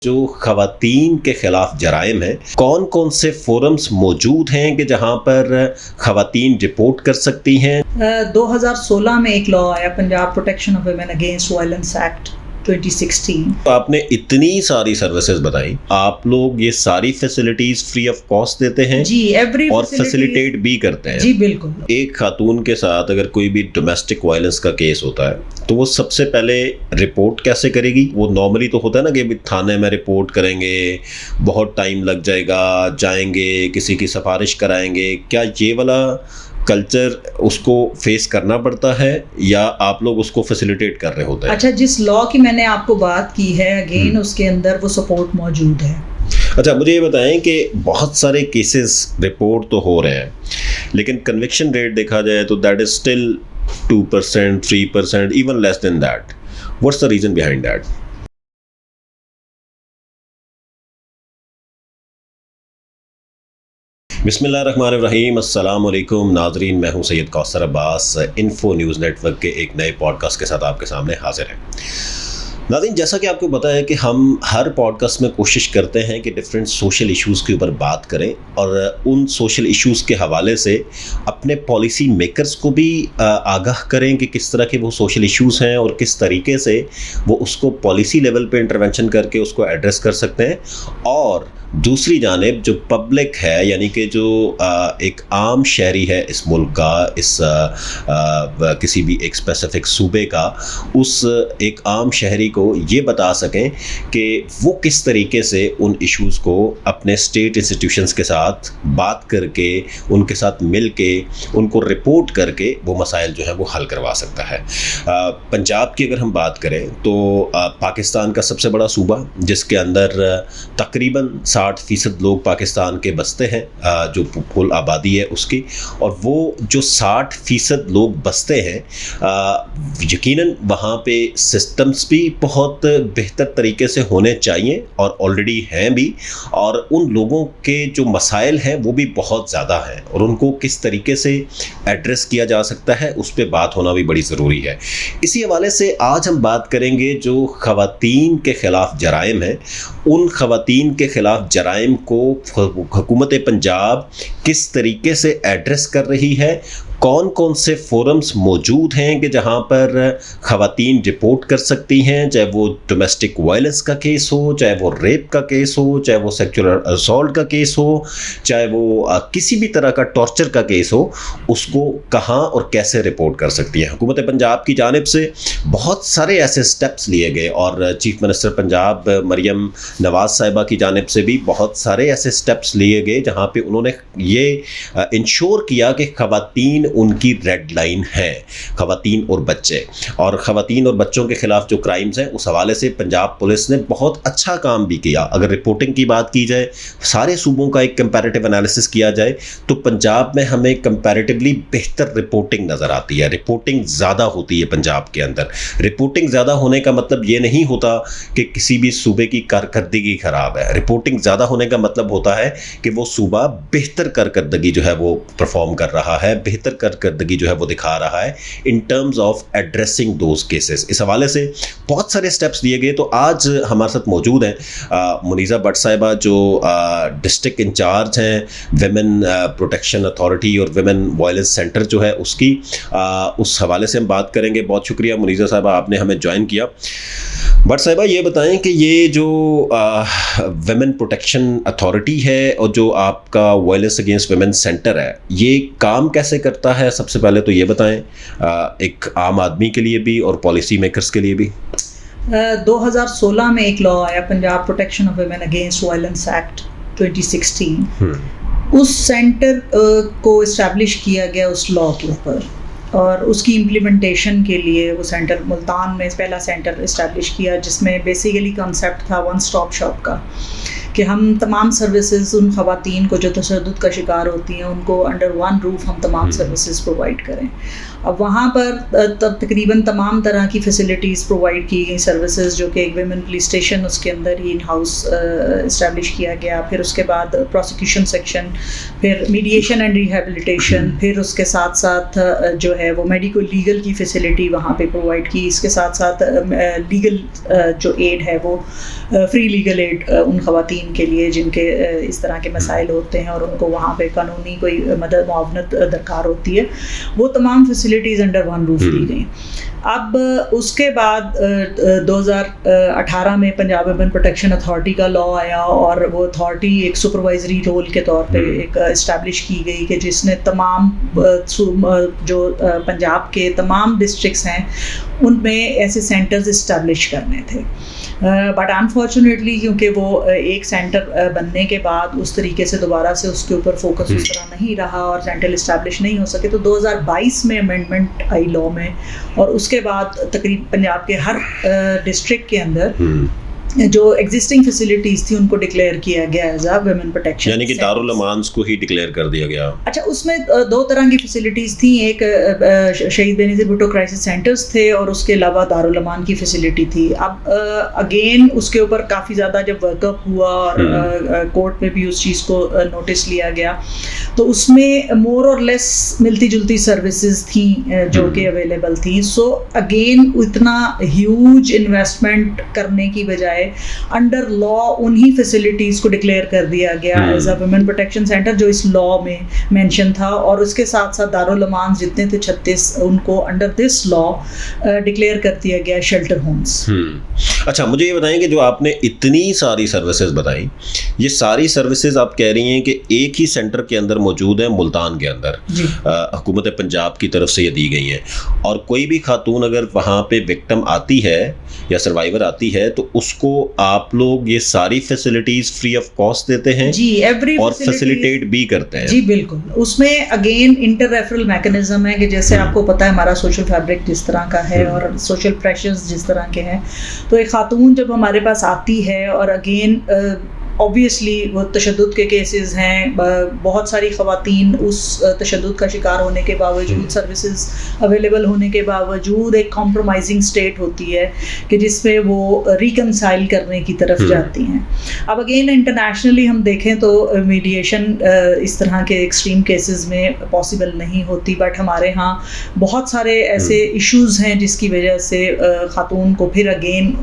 जो खवातीन के खिलाफ जराइम है, कौन कौन से फोरम्स मौजूद हैं कि जहां पर खवातीन रिपोर्ट कर सकती हैं? 2016 में एक लॉ आया, Punjab protection of women against violence act 2016। तो आपने इतनी सारी सर्विसेज बताई, आप लोग ये सारी फैसिलिटीज फ्री ऑफ कॉस्ट देते हैं जी, एवरी और फैसिलिटेट भी करते हैं? जी बिल्कुल। एक खातून के साथ अगर कोई भी डोमेस्टिक वायलेंस का केस होता है तो वो सबसे पहले रिपोर्ट कैसे करेगी? वो नॉर्मली तो होता है ना कि थाने में रिपोर्ट करेंगे, बहुत टाइम लग जाएगा, जाएंगे, किसी की सिफारिश कराएंगे। क्या ये वाला कल्चर उसको फेस करना पड़ता है या आप लोग उसको फैसिलिटेट कर रहे होते हैं? अच्छा, जिस लॉ की मैंने आपको बात की है अगेन, उसके अंदर वो सपोर्ट मौजूद है। अच्छा, मुझे ये बताएं कि बहुत सारे केसेस रिपोर्ट तो हो रहे हैं लेकिन कन्विक्शन रेट देखा जाए तो that is still 2%, 3%, even less than that. What's the reason behind that? बिस्मिल्लाहिर्रहमानिर्रहीम, अस्सलाम वालेकुम नाज़रीन, मैं हूं Syed Kausar Abbas. Info news network के एक नए पॉडकास्ट के साथ आपके सामने हाजिर हैं। नाज़रीन, जैसा कि आपको पता है कि हम हर पॉडकास्ट में कोशिश करते हैं कि डिफरेंट सोशल इश्यूज़ के ऊपर बात करें और उन सोशल इश्यूज़ के हवाले से अपने पॉलिसी मेकर्स को भी आगाह करें कि किस तरह के वो सोशल इश्यूज़ हैं और किस तरीके से वो उसको पॉलिसी लेवल पे इंटरवेंशन करके उसको एड्रेस कर सकते हैं। और दूसरी जानिब जो पब्लिक है, यानी कि जो एक आम शहरी है इस मुल्क का, इस किसी भी एक स्पेसिफिक सूबे का, उस एक आम शहरी को ये बता सकें कि वो किस तरीके से उन इश्यूज़ को अपने स्टेट इंस्टीट्यूशंस के साथ बात करके, उनके साथ मिल के, उनको रिपोर्ट करके वो मसाइल जो है वो हल करवा सकता है। पंजाब की अगर हम बात करें तो पाकिस्तान का सबसे बड़ा सूबा, जिसके अंदर तकरीबन 60% लोग पाकिस्तान के बसते हैं, जो कुल आबादी है उसकी। और वो जो 60% लोग बसते हैं, यकीनन वहाँ पे सिस्टम्स भी बहुत बेहतर तरीके से होने चाहिए और ऑलरेडी हैं भी, और उन लोगों के जो मसाइल हैं वो भी बहुत ज़्यादा हैं और उनको किस तरीके से एड्रेस किया जा सकता है उस पर बात होना भी बड़ी ज़रूरी है। इसी हवाले से आज हम बात करेंगे जो खवातीन के ख़िलाफ़ जराइम है, उन खवातीन के ख़िलाफ़ जराइम को हुकूमत पंजाब किस तरीके से एड्रेस कर रही है, कौन कौन से फोरम्स मौजूद हैं कि जहां पर खवातीन रिपोर्ट कर सकती हैं, चाहे वो डोमेस्टिक वायलेंस का केस हो, चाहे वो रेप का केस हो, चाहे वो सेक्सुअल असॉल्ट का केस हो, चाहे वो किसी भी तरह का टॉर्चर का केस हो, उसको कहां और कैसे रिपोर्ट कर सकती हैं। हुकूमत पंजाब की जानिब से बहुत सारे ऐसे स्टेप्स लिए गए और चीफ मिनिस्टर पंजाब मरियम नवाज साहिबा की जानिब से भी बहुत सारे ऐसे स्टेप्स लिए गए जहां पे उन्होंने ये इंश्योर किया कि खवातीन उनकी रेड लाइन है, खवातीन और बच्चे। और खवातीन और बच्चों के खिलाफ जो क्राइम्स हैं उस हवाले से पंजाब पुलिस ने बहुत अच्छा काम भी किया। अगर रिपोर्टिंग की बात की जाए, सारे सूबों का एक कंपैरेटिव एनालिसिस किया जाए तो पंजाब में हमें कंपैरेटिवली बेहतर रिपोर्टिंग नज़र आती है। रिपोर्टिंग ज़्यादा होती है पंजाब के अंदर। रिपोर्टिंग ज़्यादा होने का मतलब ये नहीं होता कि किसी भी सूबे की कारकर्दगी ख़राब है। रिपोर्टिंग ज़्यादा होने का मतलब होता है कि वो सूबा बेहतर कारकर्दगी जो है वो परफॉर्म कर रहा है, बेहतर कारकर्दगी जो है वो दिखा रहा है in terms of addressing those cases. इस हवाले से बहुत सारे स्टेप्स लिए गए। तो आज हमारे साथ मौजूद हैं मुनीज़ा भट्ट साहिबा, जो डिस्ट्रिक्ट इंचार्ज हैं विमेन प्रोटेक्शन अथॉरिटी और विमेन वायलेंस सेंटर जो है उसकी। उस हवाले से हम बात करेंगे। बहुत शुक्रिया मुनीज़ा साहिबा, आपने हमें ज्वाइन किया। भट्ट साहिबा, ये बताएं कि ये जो विमेन प्रोटेक्शन अथॉरिटी है और जो आपका वायलेंस अगेंस्ट विमेन सेंटर है, ये काम कैसे करता है? सबसे पहले तो ये बताएं, एक आम आदमी के लिए भी और पॉलिसी मेकर्स के लिए भी। 2016 में एक लॉ आया, Punjab protection of women against violence act 2016। उस सेंटर को इस्टेब्लिश किया गया उस लॉ के ऊपर, और उसकी इम्प्लीमेंटेशन के लिए वो सेंटर मुल्तान में पहला सेंटर इस्टेब्लिश किया, जिसमें बेसिकली कॉन्सेप्ट था वन स्टॉप शॉप का, कि हम तमाम सर्विसेज उन ख़वातीन को जो तशद्दुद का शिकार होती हैं उनको अंडर वन रूफ हम तमाम सर्विसेज प्रोवाइड करें। अब वहाँ पर तकरीबन तमाम तरह की फ़ैसिलिटीज़ प्रोवाइड की गई, सर्विसेज जो कि एक विमेन पुलिस स्टेशन उसके अंदर ही इन हाउस इस्टेब्लिश किया गया, फिर उसके बाद प्रोसिक्यूशन सेक्शन, फिर मीडिएशन एंड रिहेबिलिटेशन, फिर उसके साथ साथ जो है वो मेडिकल लीगल की फ़ैसिलिटी वहाँ पे प्रोवाइड की। इसके साथ साथ लीगल जो एड है वो फ्री लीगल एड उन ख़वातीन के लिए जिनके इस तरह के मसाइल होते हैं और उनको वहाँ पे कानूनी कोई मदद मुआवनत दरकार होती है, वो तमाम फैसिलिटीज़ अंडर वन रूफ दी गई। अब उसके बाद 2018 में पंजाब वुमेन प्रोटेक्शन अथॉरिटी का लॉ आया और वो अथॉरिटी एक सुपरवाइजरी रोल के तौर पे एक इस्टेब्लिश की गई कि जिसने तमाम जो पंजाब के तमाम डिस्ट्रिक्ट्स हैं उनमें ऐसे सेंटर्स इस्टेब्लिश करने थे। बट अनफॉर्चुनेटली क्योंकि वो एक सेंटर बनने के बाद उस तरीके से दोबारा से उसके ऊपर फोकस उस तरह नहीं रहा और सेंटर इस्टेब्लिश नहीं हो सके, तो 2022 में अमेंडमेंट आई लॉ में और उसके बाद तकरीबन पंजाब के हर डिस्ट्रिक्ट के अंदर जो एग्जिस्टिंग फैसिलिटीज़ थी उनको डिक्लेयर किया गया एज अ वुमेन प्रोटेक्शन, यानी कि दारुल अमान्स को ही डिक्लेयर कर दिया गया। अच्छा, उसमें दो तरह की फैसिलिटीज़ थी, एक शहीद बेनज़ीर भुट्टो क्राइसिस सेंटर्स थे और उसके अलावा दारुल अमान की फैसिलिटी थी। अब अगेन उसके ऊपर काफ़ी ज़्यादा जब वर्कअप हुआ और कोर्ट में भी उस चीज़ को नोटिस लिया गया तो उसमें मोर और लेस मिलती जुलती सर्विसेज थी जो कि अवेलेबल थी। सो अगेन इतना ह्यूज इन्वेस्टमेंट करने की बजाय अंडर लॉ उन्हीं फैसिलिटीज़ को डिक्लेयर कर दिया गया as a women protection centre जो इस लॉ में मेंशन था, और उसके साथ साथ दारुल अमान जितने थे 36 उनको अंडर दिस लॉ डिक्लेयर कर दिया गया शेल्टर होम्स। अच्छा, मुझे ये बताएं कि जो आपने इतनी सारी सर्विसेज बताई, ये सारी सर्विसेज आप कह रही हैं कि एक ही सेंटर के अंदर मौजूद है मुल्तान के अंदर, हुकूमत पंजाब की तरफ से ये दी गई हैं, और कोई भी खातून अगर वहाँ पे विक्टिम आती है या सर्वाइवर आती है तो उसको आप लोग ये सारी फैसिलिटीज फ्री ऑफ कॉस्ट देते हैं जी, एवरी और फैसिलिटेट भी करते हैं? जी बिल्कुल। उसमें अगेन इंटर रेफरल मैकेनिज्म है कि जैसे आपको पता है हमारा सोशल फैब्रिक जिस तरह का है और सोशल प्रेशर्स जिस तरह के हैं, तो एक खातून जब हमारे पास आती है और अगेन ऑब्वियसली वो तशद्दुद के केसेस हैं, बहुत सारी ख़वातीन उस तशद्दुद का शिकार होने के बावजूद, सर्विसेज अवेलेबल होने के बावजूद एक कॉम्प्रोमाइजिंग स्टेट होती है कि जिसमें वो रिकनसाइल करने की तरफ जाती हैं। अब अगेन इंटरनेशनली हम देखें तो मीडिएशन इस तरह के एक्सट्रीम केसेस में पॉसिबल नहीं होती, बट हमारे यहाँ बहुत सारे ऐसे इश्यूज़ हैं जिसकी वजह से ख़ातून को फिर अगेन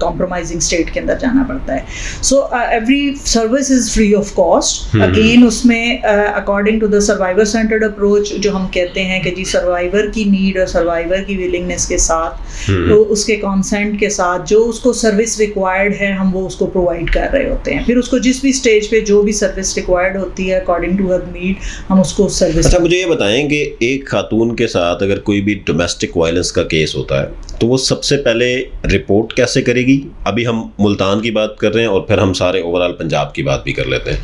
कॉम्प्रोमाइजिंग स्टेट के अंदर जाना पड़ता है। So every service is free of cost. Again उसमें according to the survivor centred approach जो हम कहते हैं कि जी सर्वाइवर की नीड और सर्वाइवर की विलिंगनेस के साथ, तो उसके कंसेंट के साथ जो उसको सर्विस रिक्वायर्ड है हम वो उसको प्रोवाइड कर रहे होते हैं। फिर उसको जिस भी स्टेज पे जो भी सर्विस रिक्वायर्ड होती है अकॉर्डिंग टू हर नीड हम उसको सर्विस। अच्छा, मुझे ये बताएं कि एक खातून के साथ अगर कोई भी डोमेस्टिक वायलेंस का केस होता है तो वो सबसे पहले रिपोर्ट कैसे करेगी? अभी हम मुल्तान की बात कर रहे हैं और फिर हम सारे ओवरऑल पंजाब की बात भी कर लेते हैं।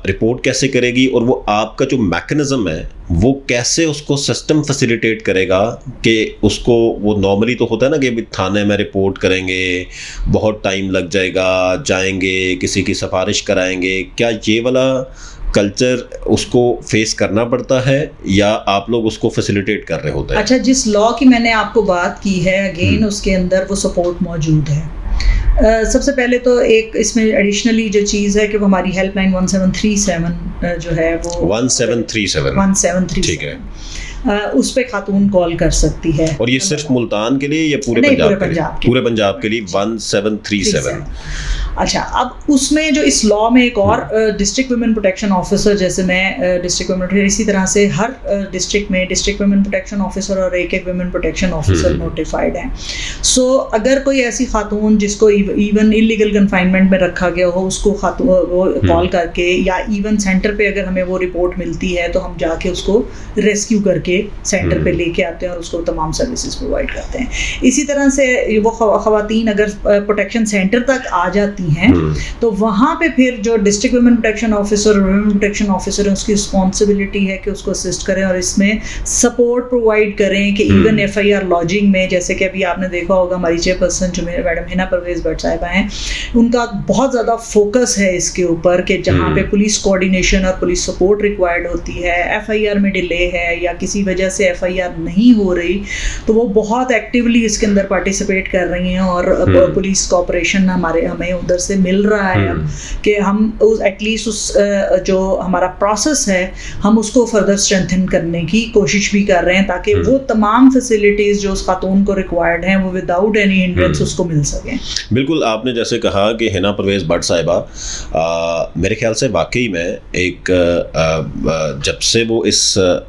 रिपोर्ट कैसे करेगी और वो आपका जो मैकेनिज़्म है वो कैसे उसको सिस्टम फैसिलिटेट करेगा कि उसको, वो नॉर्मली तो होता है ना कि थाने में रिपोर्ट करेंगे, बहुत टाइम लग जाएगा, जाएंगे किसी की सिफारिश कराएंगे, क्या ये वाला कल्चर उसको फेस करना पड़ता है या आप लोग उसको फैसिलिटेट कर रहे होते हैं? अच्छा, जिस लॉ की मैंने आपको बात की है अगेन उसके अंदर वो सपोर्ट मौजूद है। सबसे पहले तो एक इसमें एडिशनली जो चीज़ है कि वो हमारी हेल्पलाइन 1737 जो है वो 1737 ठीक है, उस पे खातून कॉल कर सकती है। और ये सिर्फ मुल्तान के लिए या पूरे पंजाब के लिए? पूरे पंजाब के लिए 1737। अच्छा, अब उसमें जो इस लॉ में एक और डिस्ट्रिक्ट वुमेन प्रोटेक्शन ऑफिसर, जैसे मैं डिस्ट्रिक्ट वुमेन, इसी तरह से हर डिस्ट्रिक्ट में डिस्ट्रिक्ट वुमेन प्रोटेक्शन ऑफिसर और एक वुमेन प्रोटेक्शन ऑफिसर नोटिफाइड है। सो अगर कोई ऐसी खातून जिसको इवन इलीगल कन्फाइनमेंट में रखा गया हो उसको वो कॉल करके, या इवन सेंटर पे अगर हमें वो रिपोर्ट मिलती है तो हम जाके उसको रेस्क्यू करके ये सेंटर पे लेके आते हैं और उसको तमाम सर्विसेज प्रोवाइड करते हैं। इसी तरह से वो ख़वातीन अगर प्रोटेक्शन सेंटर तक आ जाती हैं तो वहाँ पे फिर जो डिस्ट्रिक्ट वुमेन प्रोटेक्शन ऑफिसर और वुमेन प्रोटेक्शन ऑफिसर है उसकी रिस्पॉन्सिबिलिटी है कि उसको असिस्ट करें और इसमें सपोर्ट प्रोवाइड करें कि इवन FIR लॉजिंग में, जैसे कि अभी आपने देखा होगा हमारी चेयरपर्सन जो मेरे मैडम हिना परवेज़ भट्ट साहिबा हैं, उनका बहुत ज़्यादा फोकस है इसके ऊपर कि जहाँ पे पुलिस कोऑर्डिनेशन और पुलिस सपोर्ट रिक्वायर्ड होती है, FIR में डिले है या किसी वजह से FIR नहीं हो रही, तो वो बहुत एक्टिवली इसके अंदर पार्टिसिपेट कर रही हैं और पुलिस कोऑपरेशन हमें उधर से मिल रहा है अब कि हम एटलीस्ट उस जो हमारा प्रोसेस है हम उसको फर्दर स्ट्रेंथन करने की कोशिश भी कर रहे हैं ताकि वो तमाम फैसिलिटीज़ जो उस खातून को रिक्वायर्ड हैं वो विदाउट एनी हिंड्रेंस उसको मिल सकें। बिल्कुल, आपने जैसे कहा कि हिना परवेज़ भट्ट साहिबा मेरे ख्याल से वाकई में एक जब से वो इस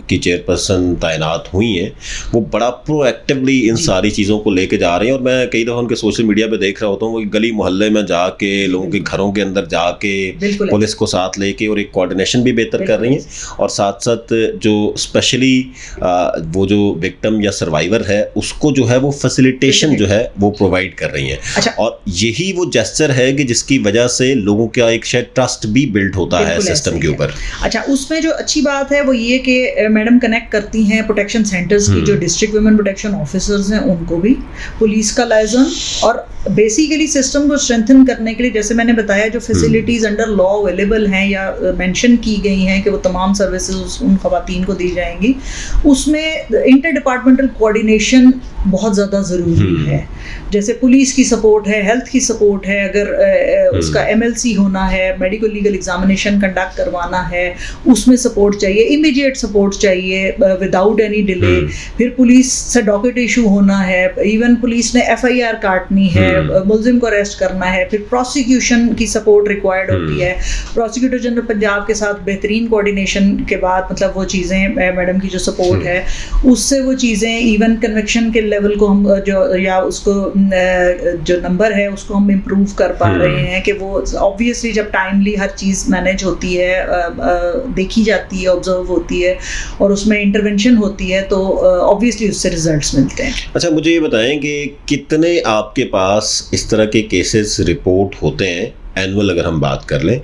की चेयरपर्सन तैनात हुई हैं वो बड़ा प्रोएक्टिवली इन सारी चीज़ों को लेके जा रही हैं और मैं कई दफ़ा उनके सोशल मीडिया पे देख रहा होता हूँ वो गली मोहल्ले में जाके लोगों के घरों के अंदर जाके पुलिस को साथ लेके और एक कोऑर्डिनेशन भी बेहतर कर रही हैं और साथ साथ जो स्पेशली वो जो विक्टिम या सर्वाइवर है उसको जो है वो फैसिलिटेशन जो है वो प्रोवाइड कर रही हैं। अच्छा। और यही वो जेस्चर है कि जिसकी वजह से लोगों का एक शायद ट्रस्ट भी बिल्ड होता है सिस्टम के ऊपर। अच्छा, उसमें जो अच्छी बात है वो ये कि मैडम कनेक्ट करती हैं प्रोटेक्शन सेंटर्स की जो डिस्ट्रिक्ट वुमेन प्रोटेक्शन ऑफिसर्स हैं उनको भी, पुलिस का लाइजन, और बेसिकली सिस्टम को स्ट्रेंथन करने के लिए जैसे मैंने बताया जो फैसिलिटीज़ अंडर लॉ अवेलेबल हैं या मेंशन की गई हैं कि वो तमाम सर्विसेज उन ख़वातीन को दी जाएंगी, उसमें इंटर डिपार्टमेंटल कोऑर्डिनेशन बहुत ज़्यादा ज़रूरी है। जैसे पुलिस की सपोर्ट है, हेल्थ की सपोर्ट है, अगर उसका MLC होना है, मेडिकल लीगल एग्जामिनेशन कंडक्ट करवाना है, उसमें सपोर्ट चाहिए, इमीडिएट सपोर्ट चाहिए विदाउट एनी डिले। फिर पुलिस से डॉकेट इशू होना है, इवन पुलिस ने FIR काटनी है, मुलजिम को अरेस्ट करना है, फिर प्रोसिक्यूशन की सपोर्ट रिक्वायर्ड होती है। प्रोसिक्यूटर जनरल पंजाब के साथ बेहतरीन कोऑर्डिनेशन के बाद मतलब वो चीज़ें मैडम की जो सपोर्ट है उससे वो चीज़ें इवन कन्विक्शन के लेवल को हम जो या उसको जो नंबर है उसको हम इम्प्रूव कर पा रहे हैं कि वो ऑब्वियसली जब टाइमली हर चीज़ मैनेज होती है, देखी जाती है, ऑब्जर्व होती है और उसमें इंटरवेंशन होती है तो ऑब्वियसली उससे रिजल्ट्स मिलते हैं। अच्छा, मुझे ये बताएं कि कितने आपके पास इस तरह के केसेस रिपोर्ट होते हैं एनुअल अगर हम बात कर लें,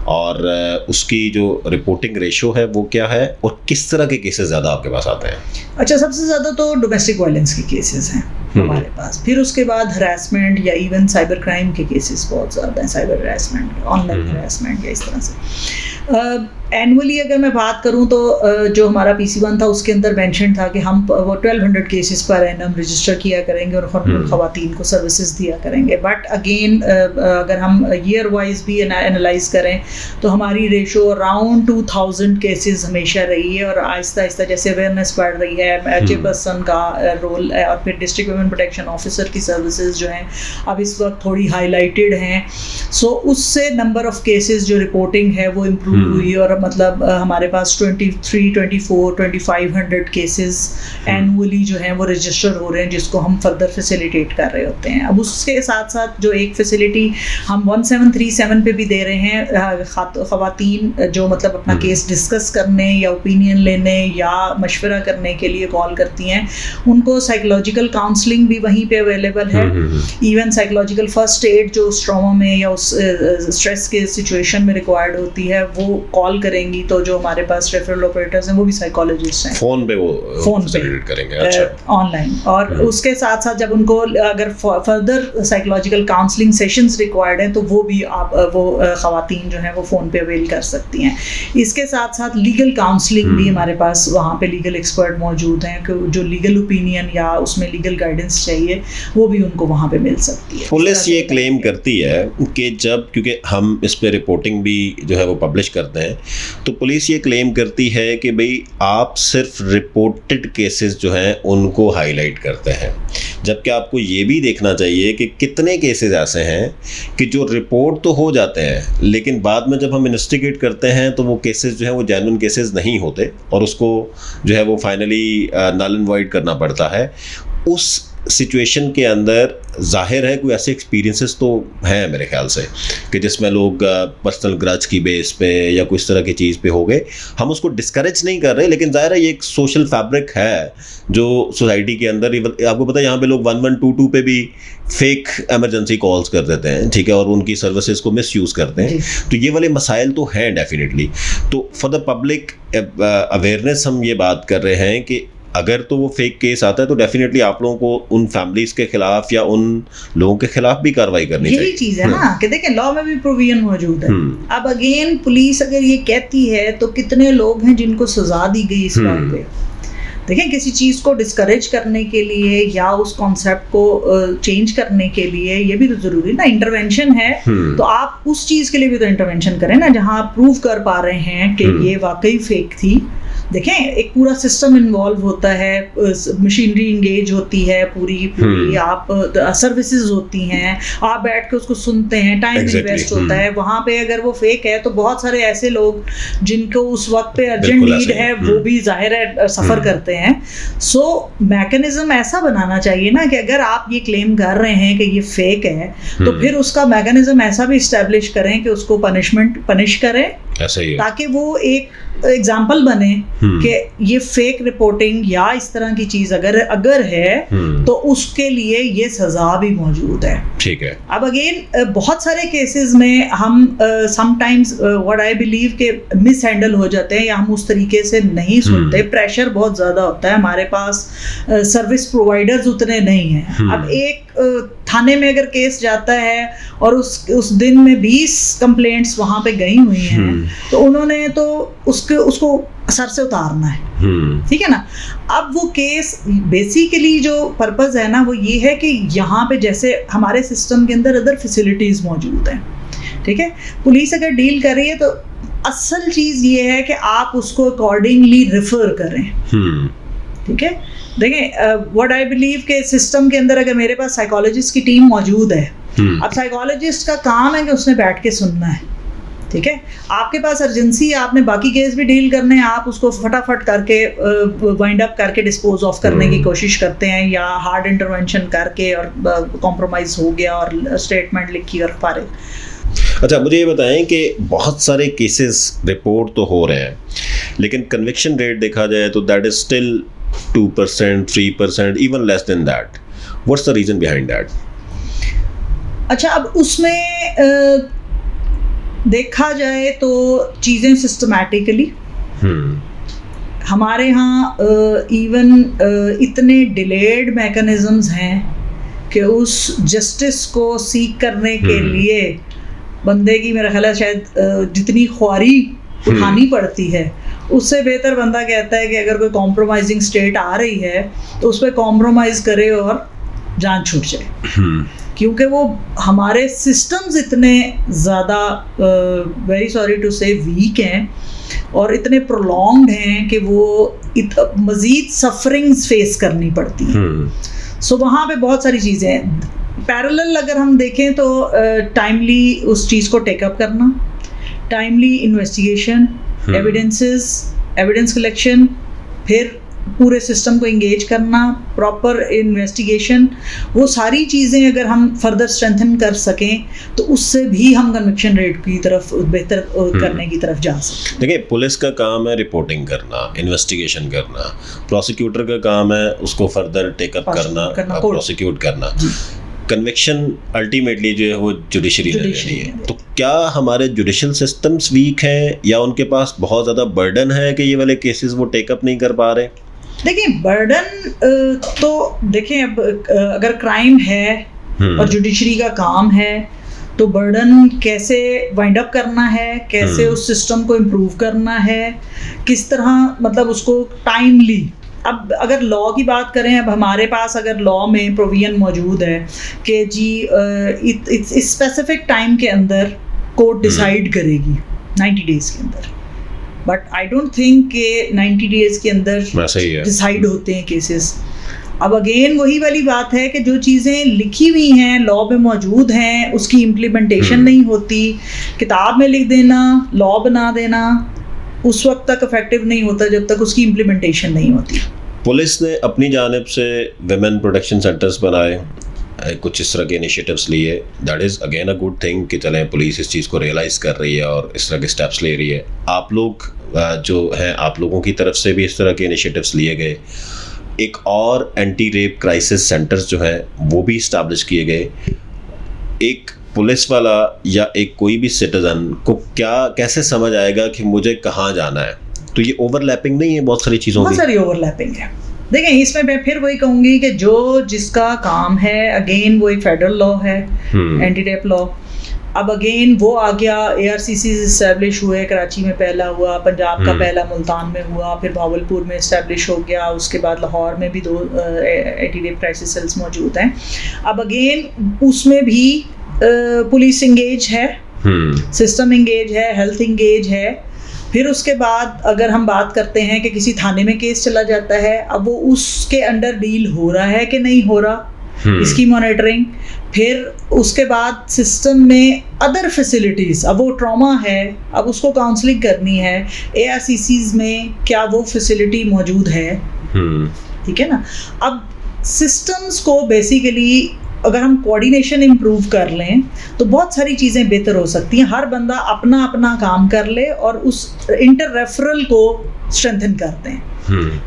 और उसकी जो रिपोर्टिंग रेशो है वो क्या है और किस तरह के केसेस ज़्यादा आपके पास आते हैं? अच्छा, सबसे ज़्यादा तो डोमेस्टिक वायलेंस के केसेस हैं हमारे पास, फिर उसके बाद हरासमेंट या इवन साइबर क्राइम के केसेस बहुत ज़्यादा हैं, साइबर हरासमेंट, ऑनलाइन हरासमेंट या इस तरह से। एनुअली अगर मैं बात करूं तो जो हमारा PC1 था उसके अंदर मेंशन था कि हम वो 1200 केसेस पर एनम रजिस्टर किया करेंगे और ख़वातीन को सर्विसेज दिया करेंगे। बट अगेन अगर हम ईयर वाइज भी एनालाइज करें तो हमारी रेशो अराउंड 2000 केसेस हमेशा रही है और आहिस्ता आहिस्ता जैसे अवेयरनेस बढ़ रही है, चेयरपर्सन का रोल है और फिर डिस्ट्रिक्ट वुमेन प्रोटेक्शन ऑफिसर की सर्विसेज जो हैं अब इस वक्त थोड़ी हाईलाइटेड हैं, सो उससे नंबर ऑफ केसेस जो रिपोर्टिंग है वो इम्प्रूव हुई और मतलब हमारे पास 23, 24, 2500 केसेस एनुअली जो हैं वो रजिस्टर हो रहे हैं जिसको हम फर्दर फैसिलिटेट कर रहे होते हैं। अब उसके साथ साथ जो एक फैसिलिटी हम 1737 पे भी दे रहे हैं, ख़वातीन जो मतलब अपना केस डिस्कस करने या ओपिनियन लेने या मशवरा करने के लिए कॉल करती हैं, उनको साइकोलॉजिकल काउंसलिंग भी वहीं पे अवेलेबल है। इवन साइकोलॉजिकल फर्स्ट एड जो उस ट्रॉमा में या उस स्ट्रेस के सिचुएशन में रिक्वायर्ड होती है वो कॉल करेंगी तो जो हमारे पास रेफरल ऑपरेटर्स हैं वो भी साइकोलॉजिस्ट हैं, फोन पे करेंगे। अच्छा, ऑनलाइन। और उसके साथ साथ जब उनको अगर further psychological counselling sessions required हैं तो वो भी आप वो ख़वातीन जो हैं वो फ़ोन पे अवेल कर सकती हैं। इसके साथ साथ लीगल काउंसलिंग भी हमारे पास वहाँ पे लीगल एक्सपर्ट मौजूद हैं कि जो लीगल ओपिनियन या उसमें लीगल गाइडेंस चाहिए वो भी उनको वहाँ पे मिल सकती है। पुलिस ये क्लेम करती है कि जब, क्योंकि हम इस पे रिपोर्टिंग भी जो है वो पब्लिश करते हैं, तो पुलिस ये क्लेम करती है कि भाई आप सिर्फ रिपोर्टेड केसेस जो हैं उनको हाईलाइट करते हैं, जबकि आपको ये भी देखना चाहिए कि कितने केसेस ऐसे हैं कि जो रिपोर्ट तो हो जाते हैं लेकिन बाद में जब हम इन्वेस्टिगेट करते हैं तो वो केसेस जो है वो जेन्युइन केसेस नहीं होते और उसको जो है वो फाइनली नल एंड वॉइड करना पड़ता है। उस सिचुएशन के अंदर जाहिर है कोई ऐसे एक्सपीरियंसेस तो हैं मेरे ख्याल से कि जिसमें लोग पर्सनल ग्रज की बेस पे या कोई इस तरह की चीज़ पे हो गए। हम उसको डिस्करेज नहीं कर रहे, लेकिन ज़ाहिर है ये एक सोशल फैब्रिक है जो सोसाइटी के अंदर, आपको पता है यहाँ पे लोग 1122 पे भी फेक एमरजेंसी कॉल्स कर देते हैं, ठीक है, और उनकी सर्विसेज को मिसयूज़ करते हैं। तो ये वाले मसाइल तो हैं डेफिनेटली। तो फॉर द पब्लिक अवेयरनेस हम ये बात कर रहे हैं कि अगर तो वो फेक केस आता है तो डेफिनेटली आप लोगों को उन फैमिलीज के खिलाफ या उन लोगों के खिलाफ भी कार्रवाई करनी चाहिए। यही चीज़ है ना कि देखें लॉ में भी प्रोविजन मौजूद है। अब अगेन पुलिस अगर ये कहती है तो कितने लोग हैं जिनको सजा दी गई इस बात पे। देखें किसी चीज़ को डिस्करेज करने के लिए या उस कॉन्सेप्ट को चेंज करने के लिए ये भी तो ज़रूरी ना, इंटरवेंशन है तो आप उस चीज़ के लिए भी तो इंटरवेंशन करें ना जहाँ आप प्रूव कर पा रहे हैं कि ये वाकई फेक थी। देखें एक पूरा सिस्टम इन्वॉल्व होता है, मशीनरी इंगेज होती है पूरी आप सर्विसेज होती हैं, आप बैठ के उसको सुनते हैं, टाइम इन्वेस्ट होता है। वहाँ पे अगर वो फेक है तो बहुत सारे ऐसे लोग जिनको उस वक्त पे अर्जेंट नीड है वो भी जाहिर है सफ़र करते हैं। सो मैकेनिज्म ऐसा बनाना चाहिए ना कि अगर आप ये क्लेम कर रहे हैं कि ये फेक है तो फिर उसका मैकेनिज्म ऐसा भी इस्टेब्लिश करें कि उसको पनिश करें, ताकि वो एक एग्जाम्पल बने कि ये फेक रिपोर्टिंग या इस तरह की चीज अगर है तो उसके लिए ये सजा भी मौजूद है। ठीक है। अब अगेन बहुत सारे केसेस में हम समटाइम्स व्हाट आई बिलीव के मिस हैंडल हो जाते हैं या हम उस तरीके से नहीं सुनते। प्रेशर बहुत ज़्यादा होता है, हमारे पास सर्विस प्रोवाइडर्स उतने नहीं हैं। अब एक थाने में अगर केस जाता है और उस दिन में 20 कंप्लेंट्स वहाँ पे गई हुई हैं तो उन्होंने तो उसको सर से उतारना है, ठीक है ना। अब वो केस बेसिकली जो पर्पस है ना वो ये है कि यहाँ पे जैसे हमारे सिस्टम के अंदर अदर फैसिलिटीज़ मौजूद हैं, ठीक है। पुलिस अगर डील कर रही है तो असल चीज़ ये है कि आप उसको अकॉर्डिंगली रेफर करें, ठीक है। देखें व्हाट आई बिलीव के सिस्टम के अंदर अगर मेरे पास साइकोलॉजिस्ट की टीम मौजूद है, अब साइकोलॉजिस्ट का काम है कि उसने बैठ के सुनना है, ठीक है। आपके पास अर्जेंसी, आपने बाकी केस भी डील करने हैं, आप उसको फटाफट करके वाइंड अप करके डिस्पोज ऑफ करने की कोशिश करते हैं या हार्ड इंटरवेंशन करके और कॉम्प्रोमाइज़ हो गया और स्टेटमेंट लिखी और फारिग। अच्छा, मुझे ये बताएं कि बहुत सारे केसेस रिपोर्ट तो हो रहे हैं लेकिन कन्विक्शन रेट देखा जाए तो that is still 2%, 3%, even less than that. What's the reason behind that? अच्छा, अब उसमें देखा जाए तो चीज़ें सिस्टमैटिकली हमारे यहाँ इवन इतने डिलेड मैकेनिज़म्स हैं कि उस जस्टिस को सीख करने के लिए बंदे की मेरा ख्याल है शायद जितनी ख्वारी उठानी पड़ती है उससे बेहतर बंदा कहता है कि अगर कोई कॉम्प्रोमाइजिंग स्टेट आ रही है तो उस पर कॉम्प्रोमाइज़ करे और जान छूट जाए, क्योंकि वो हमारे सिस्टम्स इतने ज़्यादा वेरी सॉरी टू से वीक हैं और इतने प्रोलॉन्ग्ड हैं कि वो मज़ीद सफरिंग्स फेस करनी पड़ती हैं। सो वहाँ पे बहुत सारी चीज़ें हैं। पैरेलल अगर हम देखें तो टाइमली उस चीज़ को टेकअप करना, टाइमली इन्वेस्टिगेशन, एविडेंस कलेक्शन, फिर पूरे सिस्टम को इंगेज करना, प्रॉपर इन्वेस्टिगेशन, वो सारी चीज़ें अगर हम फर्दर स्ट्रेंथन कर सकें तो उससे भी हम कन्विक्शन रेट की तरफ बेहतर करने की तरफ जा सकते हैं। देखिए, पुलिस का काम है रिपोर्टिंग करना, इन्वेस्टिगेशन करना, प्रोसिक्यूटर का काम है उसको फर्दर टेकअप करना, प्रोसिक्यूट करना। कन्विक्शन अल्टीमेटली जो है वो जुडिशरी ने लेनी है। तो क्या हमारे जुडिशल सिस्टम्स वीक हैं या उनके पास बहुत ज़्यादा बर्डन है कि ये वाले केसेस वो टेकअप नहीं कर पा रहे? देखिए, बर्डन तो देखें, अब अगर क्राइम है और जुडिशरी का काम है तो बर्डन कैसे वाइंड अप करना है, कैसे उस सिस्टम को इम्प्रूव करना है, किस तरह मतलब उसको टाइमली। अब अगर लॉ की बात करें, अब हमारे पास अगर लॉ में प्रोविजन मौजूद है कि जी इस स्पेसिफिक टाइम के अंदर कोर्ट डिसाइड करेगी 90 डेज़ के अंदर, बट आई डोंट थिंक कि 90 डेज़ के अंदर डिसाइड होते हैं केसेस। अब अगेन वही वाली बात है कि जो चीज़ें लिखी हुई हैं, लॉ में मौजूद हैं, उसकी इम्प्लीमेंटेशन नहीं होती। किताब में लिख देना, लॉ बना देना उस वक्त तक इफेक्टिव नहीं होता जब तक उसकी इम्प्लीमेंटेशन नहीं होती। पुलिस ने अपनी जानिब से विमेन प्रोटेक्शन सेंटर्स बनाए, कुछ इस तरह के इनिशिएटिव्स लिए, that is again a good thing कि चलें पुलिस इस चीज़ को रियलाइज़ कर रही है और इस तरह के स्टेप्स ले रही है। आप लोग जो हैं, आप लोगों की तरफ से भी इस तरह के इनिशिएटिव्स लिए गए। एक और एंटी रेप क्राइसिस सेंटर्स जो हैं वो भी इस्टेब्लिश किए गए। एक पुलिस वाला या एक कोई भी सिटीज़न को कैसे समझ आएगा कि मुझे कहाँ जाना है? तो ये ओवरलैपिंग नहीं है बहुत सारी चीज़ों की? बहुत सारी ओवरलैपिंग है। देखें, इसमें मैं फिर वही कहूँगी कि जो जिसका काम है, अगेन वो एक फेडरल लॉ है, एंटी रेप लॉ। अब अगेन वो आ गया, ARCC इस्टेब्लिश हुए, कराची में पहला हुआ, पंजाब का पहला मुल्तान में हुआ, फिर भावलपुर में इस्टेब्लिश हो गया, उसके बाद लाहौर में भी 2 एंटी रेप क्राइसिस सेल्स मौजूद हैं। अब अगेन उसमें भी पुलिस इंगेज है, सिस्टम इंगेज है, हेल्थ इंगेज है। फिर उसके बाद अगर हम बात करते हैं कि किसी थाने में केस चला जाता है, अब वो उसके अंडर डील हो रहा है कि नहीं हो रहा, इसकी मॉनिटरिंग। फिर उसके बाद सिस्टम में अदर फैसिलिटीज़, अब वो ट्रॉमा है, अब उसको काउंसलिंग करनी है, ARCCs में क्या वो फैसिलिटी मौजूद है, ठीक है ना। अब सिस्टम्स को बेसिकली अगर हम कोऑर्डिनेशन इम्प्रूव कर लें तो बहुत सारी चीज़ें बेहतर हो सकती हैं। हर बंदा अपना अपना काम कर ले और उस इंटर रेफरल को स्ट्रेंथन करते हैं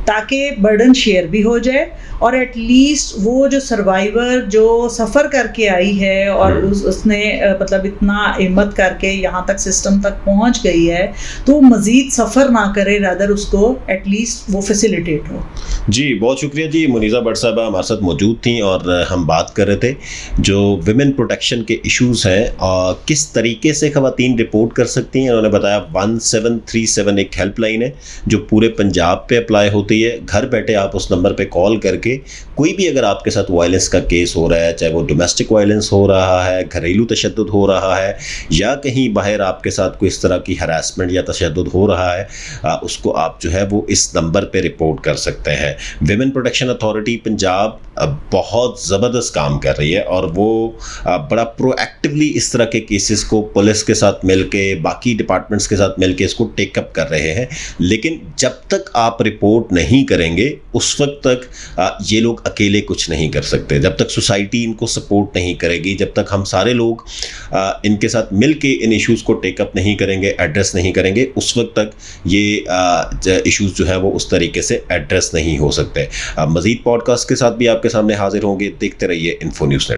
ताकि बर्डन शेयर भी हो जाए और एटलीस्ट वो जो सर्वाइवर जो सफ़र करके आई है और उसने मतलब इतना हिम्मत करके यहाँ तक सिस्टम तक पहुँच गई है तो वो मज़ीद सफ़र ना करे, रादर उसको एटलीस्ट वो फैसिलिटेट हो। जी, बहुत शुक्रिया जी। मुनीज़ा भट्ट साहबा हमारे साथ मौजूद थी और हम बात कर रहे थे जो विमेन प्रोटेक्शन के इश्यूज़ हैं और किस तरीके से ख़वातीन रिपोर्ट कर सकती हैं। उन्होंने बताया 1737 एक हेल्पलाइन है जो पूरे पंजाब पे अप्लाई होती है। घर बैठे आप उस नंबर पे कॉल करके कोई भी अगर आपके साथ वायलेंस का केस हो रहा है, चाहे वो डोमेस्टिक वायलेंस हो रहा है, घरेलू तशद्दुद हो रहा है या कहीं बाहर आपके साथ कोई इस तरह की हरासमेंट या तशद्दुद हो रहा है, उसको आप जो है वो इस नंबर पे रिपोर्ट कर सकते हैं। विमेन प्रोटेक्शन अथॉरिटी पंजाब बहुत ज़बरदस्त काम कर रही है और वो बड़ा प्रोएक्टिवली इस तरह के केसेस को पुलिस के साथ मिलके, बाकी डिपार्टमेंट्स के साथ मिलके इसको टेकअप कर रहे हैं। लेकिन जब तक आप रिपोर्ट नहीं करेंगे उस वक्त तक ये लोग अकेले कुछ नहीं कर सकते। जब तक सोसाइटी इनको सपोर्ट नहीं करेगी, जब तक हम सारे लोग इनके साथ मिलके इन इश्यूज़ को टेकअप नहीं करेंगे, एड्रेस नहीं करेंगे, उस वक्त तक ये इश्यूज़ जो है वो उस तरीके से एड्रेस नहीं हो सकते। मज़ीद पॉडकास्ट के साथ भी आपके सामने हाजिर होंगे। देखते रहिए इन्फो न्यूज़ नेट।